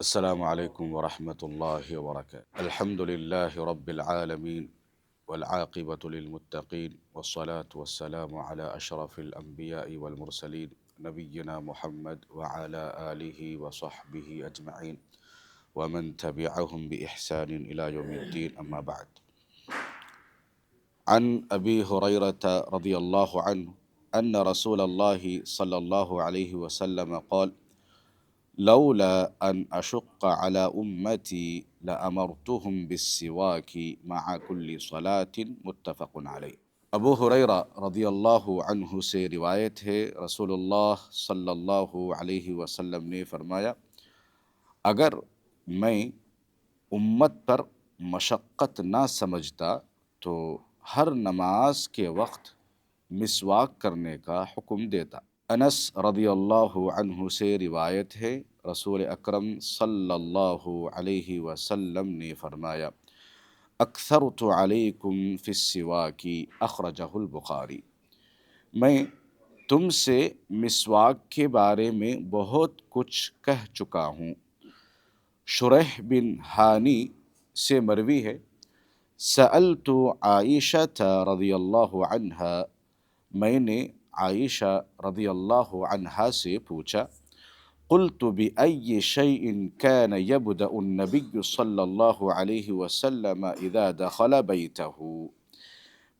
السلام عليكم ورحمة الله وبركاته. الحمد لله رب العالمين والعاقبة للمتقين والصلاة والسلام على أشرف الأنبياء والمرسلين نبينا محمد وعلى آله وصحبه أجمعين ومن تبعهم بإحسان إلى يوم الدين، أما بعد. عن أبي هريرة رضي الله عنه أن رسول الله صلى الله عليه وسلم قال: لولا أن أشق على أمتي لأمرتهم بالسواك مع كل صلاة، متفق علیہ۔ ابو ہریرہ رضی اللہ عنہ سے روایت ہے، رسول اللہ صلی اللہ علیہ وسلم نے فرمایا، اگر میں امت پر مشقت نہ سمجھتا تو ہر نماز کے وقت مسواک کرنے کا حکم دیتا۔ انس رضی اللہ عنہ سے روایت ہے، رسول اکرم صلی اللہ علیہ وسلم نے فرمایا، اکثرت علیکم فی السواک، اخرجہ البخاری۔ میں تم سے مسواک کے بارے میں بہت کچھ کہہ چکا ہوں۔ شریح بن ہانی سے مروی ہے، سألت عائشہ رضی اللہ عنہا، میں نے عائشہ رضی اللہ عنہا سے پوچھا، قلت بأي شيء كان يبدأ النبي صلی اللہ علیہ وسلم اذا دخل بیتہ،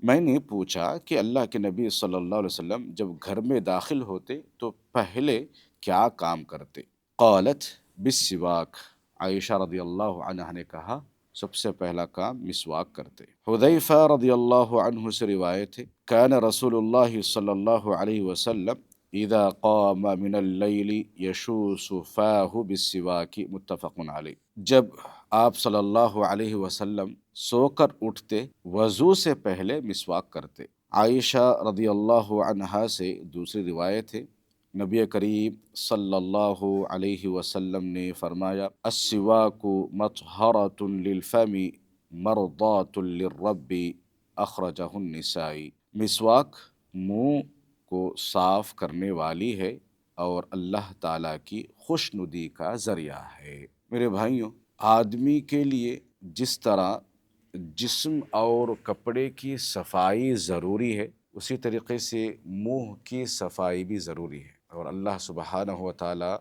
میں نے پوچھا کہ اللہ کے نبی صلی اللہ علیہ وسلم جب گھر میں داخل ہوتے تو پہلے کیا کام کرتے؟ قالت بالسواک، عائشہ رضی اللہ عنہ نے کہا سب سے پہلا کام مسواک کرتے۔ حذیفہ رضی اللہ عنہ سے روایت ہے، کان رسول اللہ صلی اللہ علیہ وسلم اذا قام من اللیل یشوس فاہ بالسواک، متفق علیہ۔ جب آپ صلی اللہ علیہ وسلم سو کر اٹھتے وضو سے پہلے مسواک کرتے۔ عائشہ رضی اللہ عنہا سے دوسری روایت ہے، نبی کریم صلی اللہ علیہ وسلم نے فرمایا، السواک مطہرۃ للفم مرضاۃ للرب، اخرجہ النسائی۔ مسواک منہ کو صاف کرنے والی ہے اور اللہ تعالیٰ کی خوشنودی کا ذریعہ ہے۔ میرے بھائیوں، آدمی کے لیے جس طرح جسم اور کپڑے کی صفائی ضروری ہے، اسی طریقے سے منہ کی صفائی بھی ضروری ہے، اور اللہ سبحانہ و تعالیٰ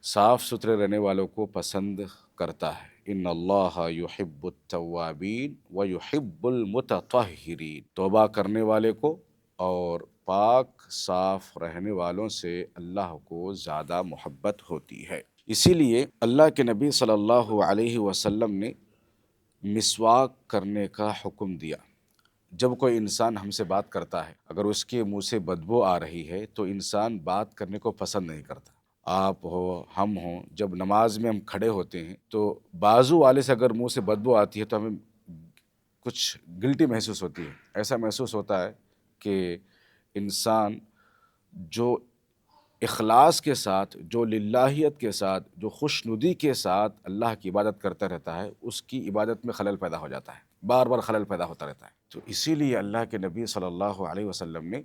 صاف ستھرے رہنے والوں کو پسند کرتا ہے۔ ان اللہ یحب التوابین ویحب المتطہرین، توبہ کرنے والے کو اور پاک صاف رہنے والوں سے اللہ کو زیادہ محبت ہوتی ہے۔ اسی لیے اللہ کے نبی صلی اللہ علیہ وسلم نے مسواک کرنے کا حکم دیا۔ جب کوئی انسان ہم سے بات کرتا ہے، اگر اس کے منہ سے بدبو آ رہی ہے تو انسان بات کرنے کو پسند نہیں کرتا۔ آپ ہو، ہم ہوں، جب نماز میں ہم کھڑے ہوتے ہیں تو بازو والے سے اگر منہ سے بدبو آتی ہے تو ہمیں کچھ گلٹی محسوس ہوتی ہے۔ ایسا محسوس ہوتا ہے کہ انسان جو اخلاص کے ساتھ، جو للہیت کے ساتھ، جو خوشنودی کے ساتھ اللہ کی عبادت کرتا رہتا ہے، اس کی عبادت میں خلل پیدا ہو جاتا ہے، بار بار خلل پیدا ہوتا رہتا ہے۔ تو اسی لیے اللہ کے نبی صلی اللہ علیہ وسلم نے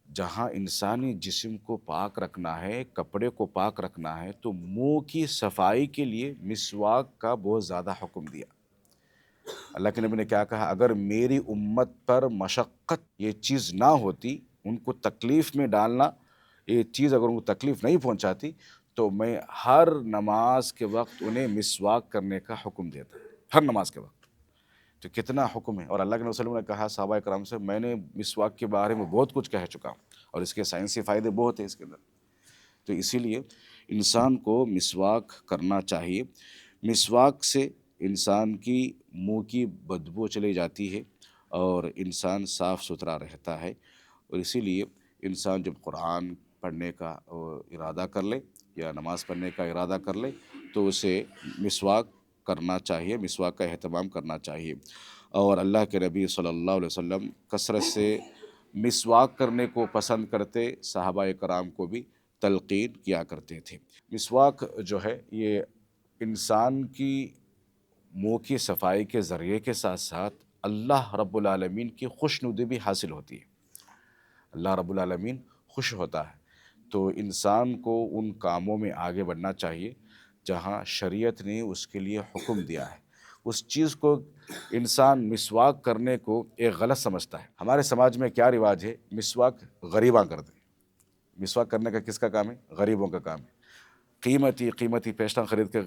جہاں انسانی جسم کو پاک رکھنا ہے، کپڑے کو پاک رکھنا ہے، تو منہ کی صفائی کے لیے مسواک کا بہت زیادہ حکم دیا۔ اللہ کے نبی نے کیا کہا، اگر میری امت پر مشقت یہ چیز نہ ہوتی، ان کو تکلیف میں ڈالنا، یہ چیز اگر ان کو تکلیف نہیں پہنچاتی تو میں ہر نماز کے وقت انہیں مسواک کرنے کا حکم دیتا، ہر نماز کے وقت۔ تو کتنا حکم ہے، اور اللہ کے نبی صلی اللہ علیہ وسلم نے کہا صحابہ کرام سے، میں نے مسواک کے بارے میں بہت کچھ کہہ چکا ہوں اور اس کے سائنسی فائدے بہت ہیں اس کے اندر۔ تو اسی لیے انسان کو مسواک کرنا چاہیے۔ مسواک سے انسان کی منہ کی بدبو چلی جاتی ہے اور انسان صاف ستھرا رہتا ہے، اور اسی لیے انسان جب قرآن پڑھنے کا ارادہ کر لے یا نماز پڑھنے کا ارادہ کر لے تو اسے مسواک کرنا چاہیے، مسواک کا اہتمام کرنا چاہیے۔ اور اللہ کے نبی صلی اللہ علیہ وسلم کثرت سے مسواک کرنے کو پسند کرتے، صحابہ کرام کو بھی تلقین کیا کرتے تھے۔ مسواک جو ہے یہ انسان کی منہ کی صفائی کے ذریعے کے ساتھ ساتھ اللہ رب العالمین کی خوشنودی بھی حاصل ہوتی ہے۔ اللہ رب العالمین خوش ہوتا ہے، تو انسان کو ان کاموں میں آگے بڑھنا چاہیے جہاں شریعت نے اس کے لیے حکم دیا ہے، اس چیز کو انسان مسواک کرنے کو ایک غلط سمجھتا ہے۔ ہمارے سماج میں کیا رواج ہے، مسواک غریباں کر دیں۔ مسواک کرنے کا کس کا کام ہے؟ غریبوں کا کام ہے۔ قیمتی قیمتی پیسٹاں خرید کے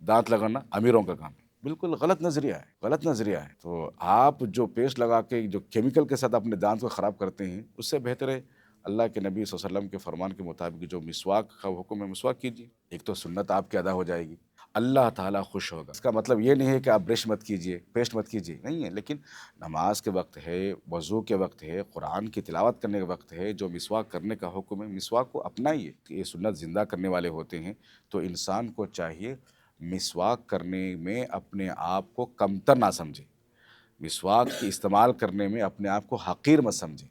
دانت لگانا امیروں کا کام ہے۔ بالکل غلط نظریہ ہے، غلط نظریہ ہے۔ تو آپ جو پیسٹ لگا کے جو کیمیکل کے ساتھ اپنے دانت کو خراب کرتے ہیں، اس سے بہتر ہے اللہ کے نبی صلی اللہ علیہ وسلم کے فرمان کے مطابق جو مسواک کا حکم ہے مسواک کیجیے۔ ایک تو سنت آپ کی ادا ہو جائے گی، اللہ تعالیٰ خوش ہوگا۔ اس کا مطلب یہ نہیں ہے کہ آپ برش مت کیجیے، پیسٹ مت کیجیے، نہیں ہے، لیکن نماز کے وقت ہے، وضو کے وقت ہے، قرآن کی تلاوت کرنے کے وقت ہے، جو مسواک کرنے کا حکم ہے مسواک کو اپنائیے۔ یہ سنت زندہ کرنے والے ہوتے ہیں، تو انسان کو چاہیے مسواک کرنے میں اپنے آپ کو کمتر نہ سمجھے، مسواک کی استعمال کرنے میں اپنے آپ کو حقیر مت سمجھے،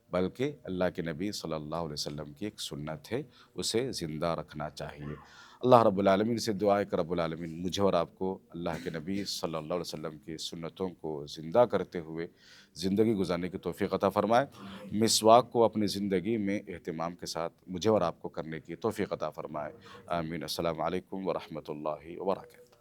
بلکہ اللہ کے نبی صلی اللہ علیہ وسلم کی ایک سنت ہے، اسے زندہ رکھنا چاہیے۔ اللہ رب العالمین سے دعا ہے کہ رب العالمین مجھے اور آپ کو اللہ کے نبی صلی اللہ علیہ وسلم کی سنتوں کو زندہ کرتے ہوئے زندگی گزارنے کی توفیق عطا فرمائے۔ مسواک کو اپنی زندگی میں اہتمام کے ساتھ مجھے اور آپ کو کرنے کی توفیق عطا فرمائے۔ آمین۔ السلام علیکم ورحمۃ اللہ وبرکاتہ۔